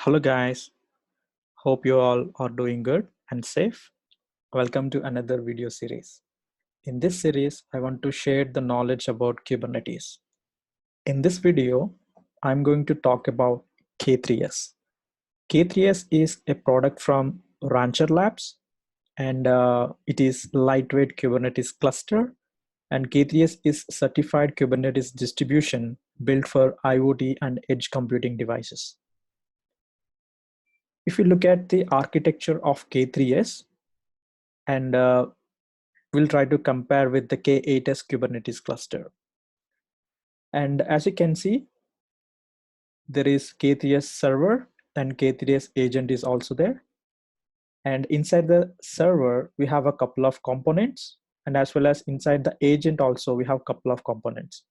Hello, guys. Hope you all are doing good and safe. Welcome to another video series. In this series, I want to share the knowledge about Kubernetes. In this video, I'm going to talk about K3s. K3s is a product from Rancher Labs, and it is lightweight Kubernetes cluster. And K3s is certified Kubernetes distribution built for IoT and edge computing devices. If you look at the architecture of K3s, and we'll try to compare with the K8s Kubernetes cluster. And as you can see, there is K3s server and K3s agent is also there. And inside the server, we have a couple of components, and as well as inside the agent also, we have a couple of components.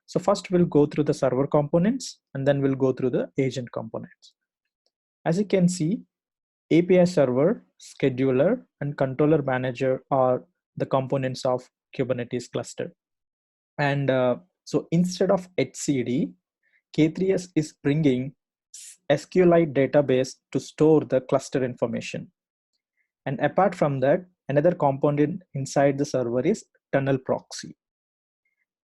So first we'll go through the server components, and then we'll go through the agent components. As you can see, API server, scheduler, and controller manager are the components of Kubernetes cluster. And so instead of etcd, K3s is bringing SQLite database to store the cluster information. And apart from that, another component inside the server is tunnel proxy.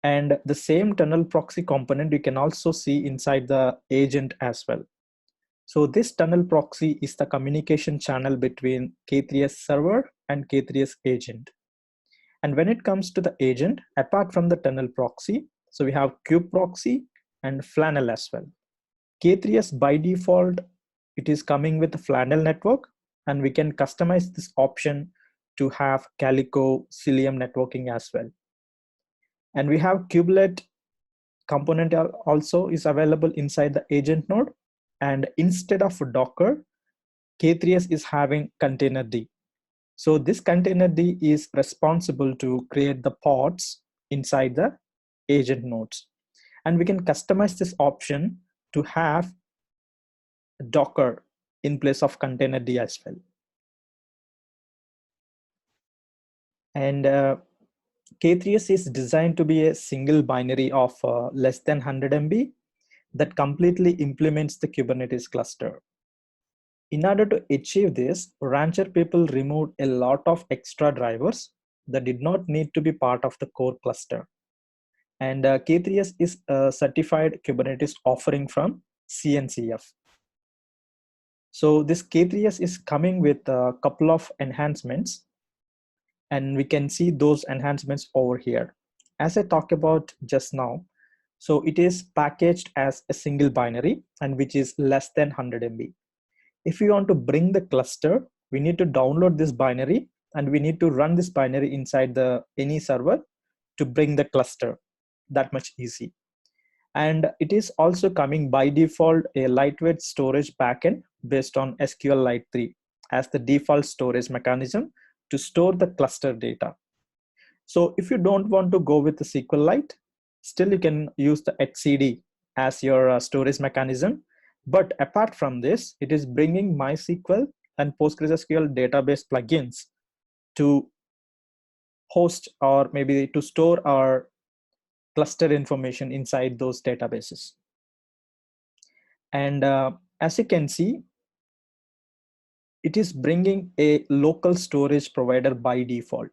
And the same tunnel proxy component you can also see inside the agent as well. So this tunnel proxy is the communication channel between K3s server and K3s agent. And when it comes to the agent, apart from the tunnel proxy, so we have kube proxy and flannel as well. K3s by default, it is coming with the flannel network, and we can customize this option to have Calico Cilium networking as well. And we have kubelet component also is available inside the agent node. And instead of Docker, K3s is having containerd. So this containerd is responsible to create the pods inside the agent nodes. And we can customize this option to have Docker in place of containerd as well. And K3s is designed to be a single binary of less than 100 MB that completely implements the Kubernetes cluster. In order to achieve this, Rancher people removed a lot of extra drivers that did not need to be part of the core cluster. And K3s is a certified Kubernetes offering from CNCF. So this K3s is coming with a couple of enhancements, and we can see those enhancements over here. As I talked about just now, so it is packaged as a single binary, and which is less than 100 MB. If we want to bring the cluster, we need to download this binary, and we need to run this binary inside the any server to bring the cluster. That much easy. And it is also coming by default a lightweight storage backend based on SQLite 3 as the default storage mechanism to store the cluster data. So if you don't want to go with the SQLite, still you can use the etcd as your storage mechanism. But apart from this, it is bringing MySQL and PostgreSQL database plugins to host or maybe to store our cluster information inside those databases. And as you can see, it is bringing a local storage provider by default.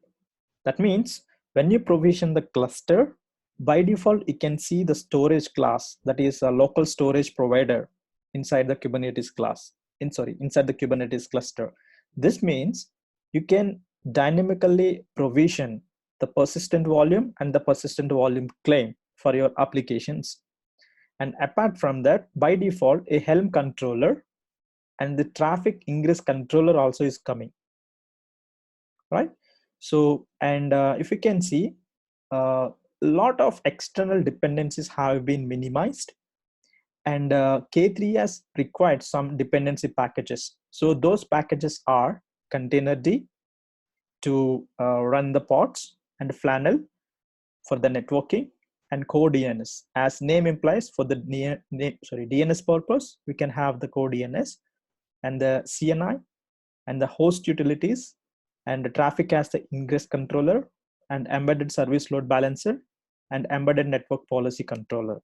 That means when you provision the cluster, by default, you can see the storage class that is a local storage provider inside the Kubernetes class, inside the Kubernetes cluster. This means you can dynamically provision the persistent volume and the persistent volume claim for your applications. And apart from that, by default, a Helm controller and the traffic ingress controller also is coming, right? So, and if you can see, a lot of external dependencies have been minimized, and K3s required some dependency packages. So those packages are containerd to run the pods, and flannel for the networking, and core DNS. As name implies, for the DNS purpose, we can have the core DNS, and the CNI, and the host utilities, and the traffic as the ingress controller, and embedded service load balancer, and embedded network policy controller.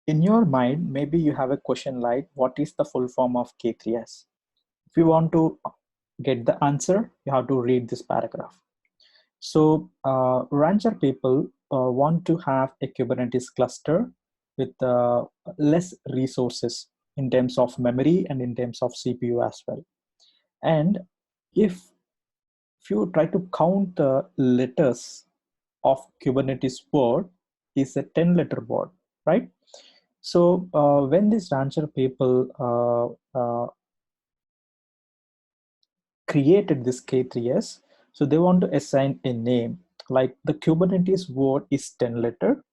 In your mind, maybe you have a question like, what is the full form of K3s? If you want to get the answer, you have to read this paragraph. So rancher people want to have a Kubernetes cluster with less resources in terms of memory and in terms of CPU as well. And if you try to count the letters of Kubernetes word, is a 10-letter word, right? So when these rancher people created this K3s, so they want to assign a name, like the Kubernetes word is 10-letter.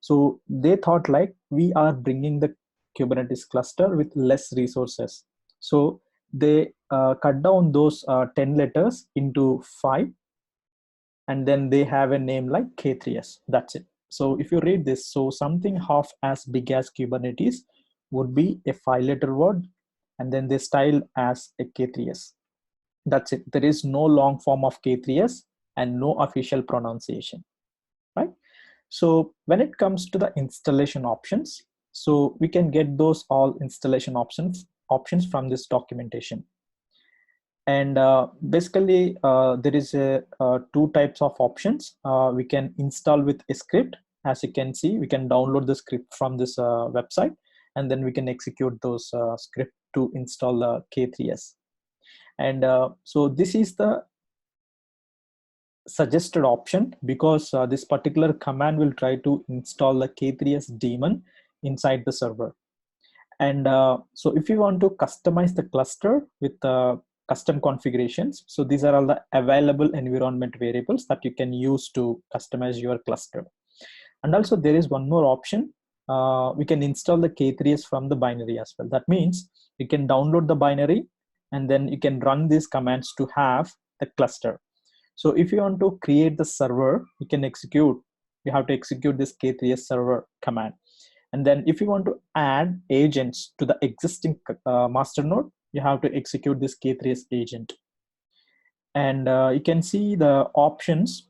So they thought like, we are bringing the Kubernetes cluster with less resources. So they cut down those 10 letters into 5, and then they have a name like K3s. That's it. So if you read this, so something half as big as Kubernetes would be a 5-letter word, and then they style as a K3s. That's it. There is no long form of K3s and no official pronunciation, right? So when it comes to the installation options, so we can get those all installation options from this documentation. And basically there is two types of options. We can install with a script. As you can see, we can download the script from this website, and then we can execute those script to install the K3s. And so this is the suggested option, because this particular command will try to install the K3s daemon inside the server. And so if you want to customize the cluster with custom configurations, so these are all the available environment variables that you can use to customize your cluster. And also there is one more option. We can install the K3s from the binary as well. That means you can download the binary, and then you can run these commands to have the cluster. So if you want to create the server, you have to execute this K3s server command. And then if you want to add agents to the existing master node, you have to execute this K3s agent. And you can see the options.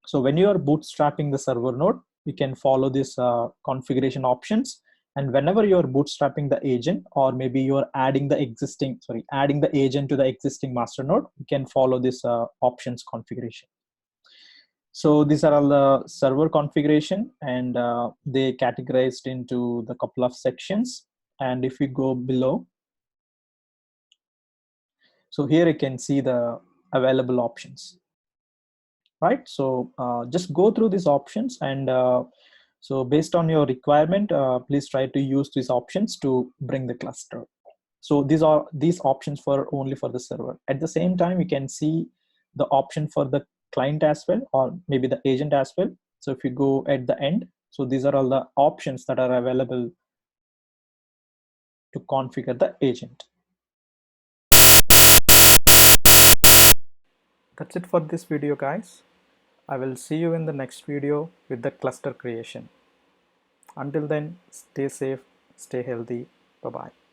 So when you are bootstrapping the server node, you can follow this configuration options. And whenever you're bootstrapping the agent, or maybe you're adding the agent to the existing master node, you can follow this options configuration. So these are all the server configuration, and they categorized into the couple of sections. And if we go below, so here you can see the available options, right? So just go through these options, and so based on your requirement, please try to use these options to bring the cluster. So these options for only for the server. At the same time, you can see the option for the client as well, or maybe the agent as well. So if you go at the end, so these are all the options that are available to configure the agent. That's it for this video, guys. I will see you in the next video with the cluster creation. Until then, stay safe, stay healthy. Bye-bye.